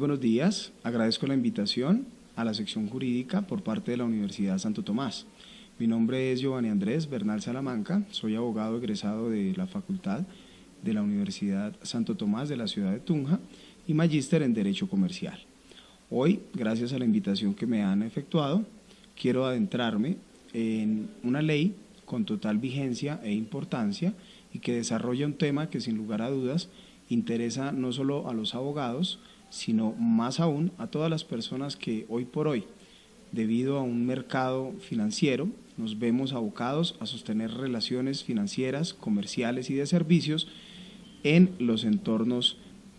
buenos días. Agradezco la invitación a la sección jurídica por parte de la Universidad Santo Tomás. Mi nombre es Giovanni Andrés Bernal Salamanca, soy abogado egresado de la Facultad de la Universidad Santo Tomás de la ciudad de Tunja y magíster en Derecho Comercial. Hoy, gracias a la invitación que me han efectuado, quiero adentrarme en una ley con total vigencia e importancia y que desarrolla un tema que sin lugar a dudas interesa no solo a los abogados, sino más aún a todas las personas que hoy por hoy, debido a un mercado financiero, nos vemos abocados a sostener relaciones financieras, comerciales y de servicios en los entornos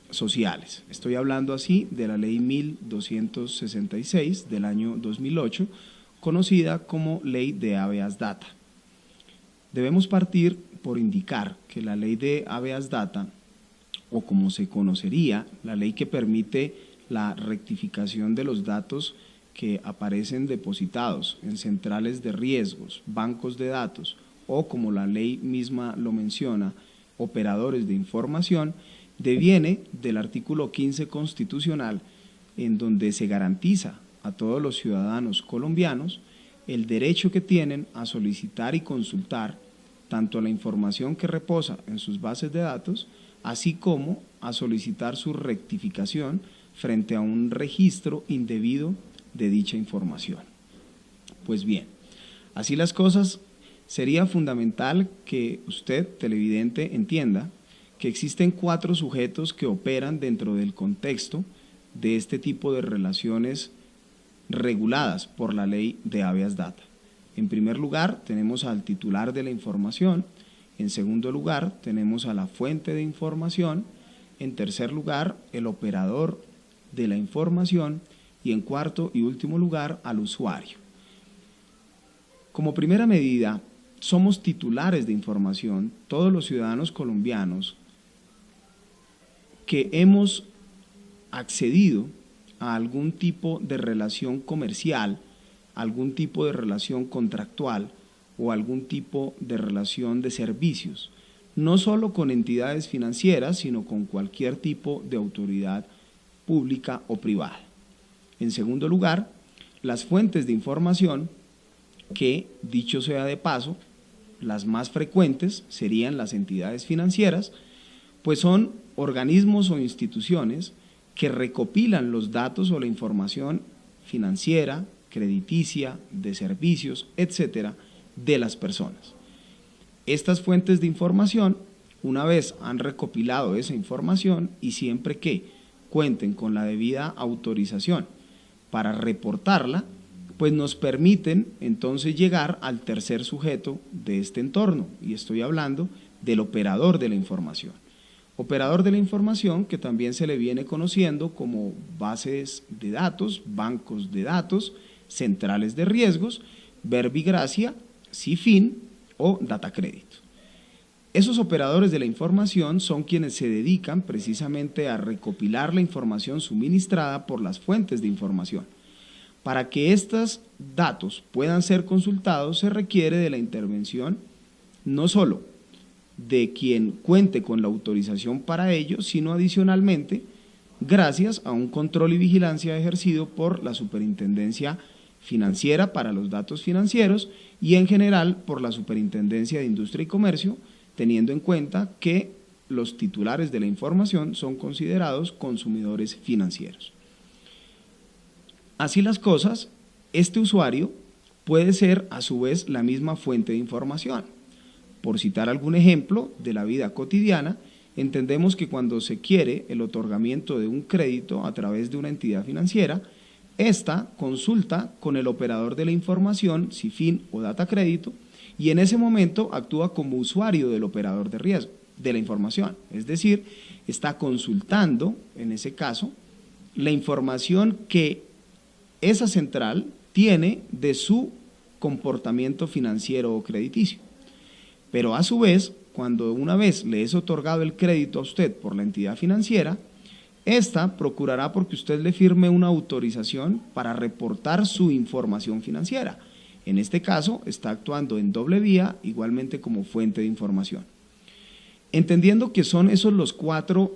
sociales. Estoy hablando así de la Ley 1266 del año 2008, conocida como Ley de Habeas Data. Debemos partir por indicar que la Ley de Habeas Data, o como se conocería, la ley que permite la rectificación de los datos que aparecen depositados en centrales de riesgos, bancos de datos o, como la ley misma lo menciona, operadores de información, deviene del artículo 15 constitucional, en donde se garantiza a todos los ciudadanos colombianos el derecho que tienen a solicitar y consultar tanto la información que reposa en sus bases de datos, así como a solicitar su rectificación frente a un registro indebido de dicha información. Pues bien, así las cosas, sería fundamental que usted, televidente, entienda que existen 4 sujetos que operan dentro del contexto de este tipo de relaciones reguladas por la ley de Habeas Data. En primer lugar, tenemos al titular de la información. En segundo lugar, tenemos a la fuente de información. En tercer lugar, el operador de la información. Y en cuarto y último lugar, al usuario. Como primera medida, somos titulares de información todos los ciudadanos colombianos que hemos accedido a algún tipo de relación comercial, algún tipo de relación contractual o algún tipo de relación de servicios, no solo con entidades financieras, sino con cualquier tipo de autoridad pública o privada. En segundo lugar, las fuentes de información que, dicho sea de paso, las más frecuentes serían las entidades financieras, pues son organismos o instituciones que recopilan los datos o la información financiera, crediticia, de servicios, etcétera, de las personas. Estas fuentes de información, una vez han recopilado esa información y siempre que cuenten con la debida autorización para reportarla, pues nos permiten entonces llegar al tercer sujeto de este entorno, y estoy hablando del operador de la información. Operador de la información que también se le viene conociendo como bases de datos, bancos de datos, centrales de riesgos, verbigracia, CIFIN o datacrédito. Esos operadores de la información son quienes se dedican precisamente a recopilar la información suministrada por las fuentes de información. Para que estos datos puedan ser consultados se requiere de la intervención no solo de quien cuente con la autorización para ello, sino adicionalmente gracias a un control y vigilancia ejercido por la Superintendencia Financiera para los datos financieros y en general por la Superintendencia de Industria y Comercio, teniendo en cuenta que los titulares de la información son considerados consumidores financieros. Así las cosas, este usuario puede ser a su vez la misma fuente de información. Por citar algún ejemplo de la vida cotidiana, entendemos que cuando se quiere el otorgamiento de un crédito a través de una entidad financiera, esta consulta con el operador de la información, CIFIN o datacrédito, y en ese momento actúa como usuario del operador de riesgo, de la información, es decir, está consultando, en ese caso, la información que esa central tiene de su comportamiento financiero o crediticio. Pero a su vez, cuando una vez le es otorgado el crédito a usted por la entidad financiera, esta procurará porque usted le firme una autorización para reportar su información financiera. En este caso, está actuando en doble vía, igualmente como fuente de información. Entendiendo que son esos los 4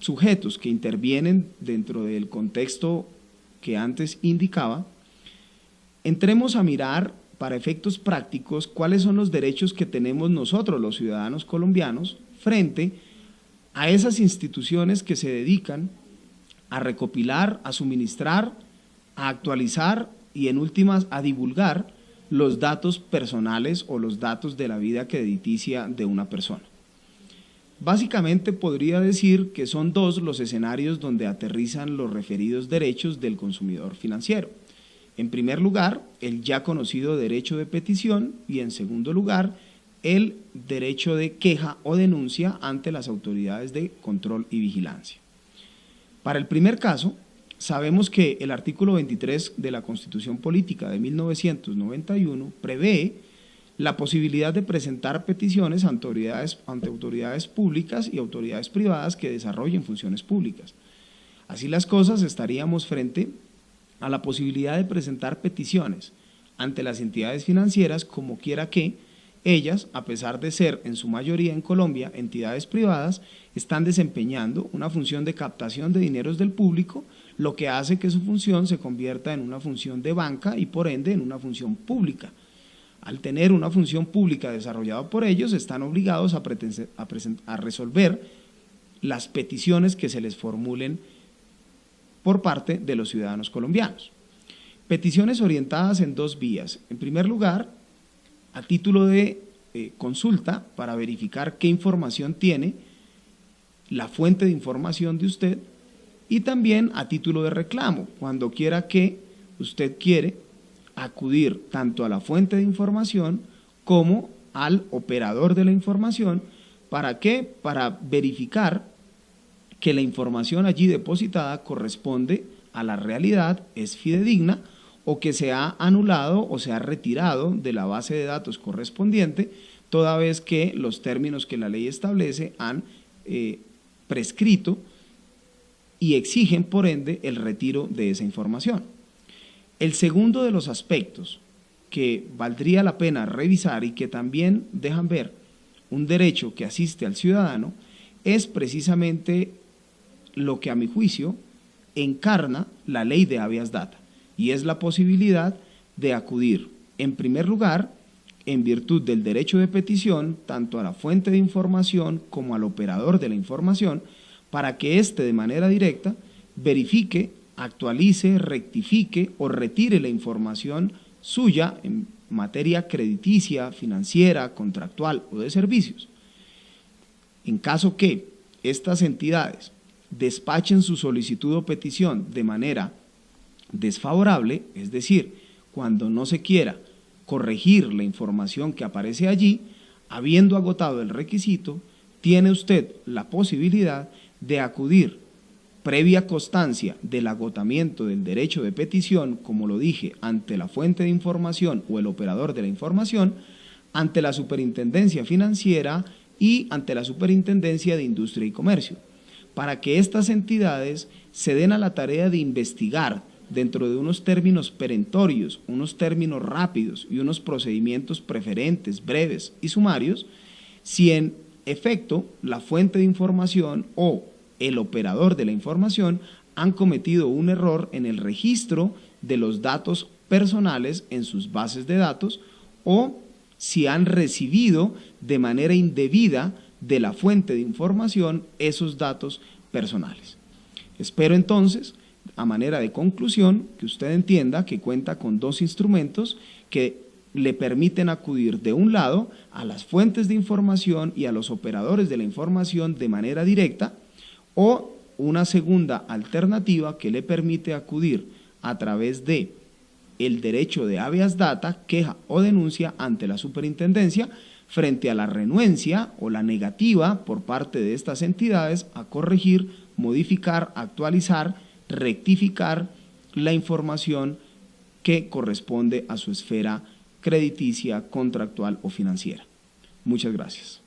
sujetos que intervienen dentro del contexto que antes indicaba, entremos a mirar para efectos prácticos cuáles son los derechos que tenemos nosotros, los ciudadanos colombianos, frente a esas instituciones que se dedican a recopilar, a suministrar, a actualizar y en últimas a divulgar los datos personales o los datos de la vida crediticia de una persona. Básicamente podría decir que son dos los escenarios donde aterrizan los referidos derechos del consumidor financiero. En primer lugar, el ya conocido derecho de petición y en segundo lugar, el derecho de queja o denuncia ante las autoridades de control y vigilancia. Para el primer caso, sabemos que el artículo 23 de la Constitución Política de 1991 prevé la posibilidad de presentar peticiones ante autoridades públicas y autoridades privadas que desarrollen funciones públicas. Así las cosas, estaríamos frente a la posibilidad de presentar peticiones ante las entidades financieras, como quiera que ellas, a pesar de ser en su mayoría en Colombia entidades privadas, están desempeñando una función de captación de dineros del público, lo que hace que su función se convierta en una función de banca y por ende en una función pública. Al tener una función pública desarrollada por ellos, están obligados a resolver las peticiones que se les formulen por parte de los ciudadanos colombianos. Peticiones orientadas en dos vías. En primer lugar, a título de consulta para verificar qué información tiene la fuente de información de usted, y también a título de reclamo, cuando quiera que usted quiere acudir tanto a la fuente de información como al operador de la información. ¿Para qué? Para verificar que la información allí depositada corresponde a la realidad, es fidedigna, o que se ha anulado o se ha retirado de la base de datos correspondiente, toda vez que los términos que la ley establece han prescrito y exigen por ende el retiro de esa información. El segundo de los aspectos que valdría la pena revisar y que también dejan ver un derecho que asiste al ciudadano es precisamente lo que a mi juicio encarna la ley de habeas data, y es la posibilidad de acudir, en primer lugar, en virtud del derecho de petición, tanto a la fuente de información como al operador de la información, para que éste de manera directa verifique, actualice, rectifique o retire la información suya en materia crediticia, financiera, contractual o de servicios. En caso que estas entidades despachen su solicitud o petición de manera desfavorable, es decir, cuando no se quiera corregir la información que aparece allí, habiendo agotado el requisito, tiene usted la posibilidad de acudir, previa constancia del agotamiento del derecho de petición, como lo dije, ante la fuente de información o el operador de la información, ante la Superintendencia Financiera y ante la Superintendencia de Industria y Comercio, para que estas entidades se den a la tarea de investigar dentro de unos términos perentorios, unos términos rápidos y unos procedimientos preferentes, breves y sumarios, si en efecto la fuente de información o el operador de la información han cometido un error en el registro de los datos personales en sus bases de datos, o si han recibido de manera indebida de la fuente de información esos datos personales. Espero entonces, a manera de conclusión, que usted entienda que cuenta con dos instrumentos que le permiten acudir de un lado a las fuentes de información y a los operadores de la información de manera directa, o una segunda alternativa que le permite acudir a través de el derecho de habeas data, queja o denuncia ante la superintendencia frente a la renuencia o la negativa por parte de estas entidades a corregir, modificar, actualizar, rectificar la información que corresponde a su esfera crediticia, contractual o financiera. Muchas gracias.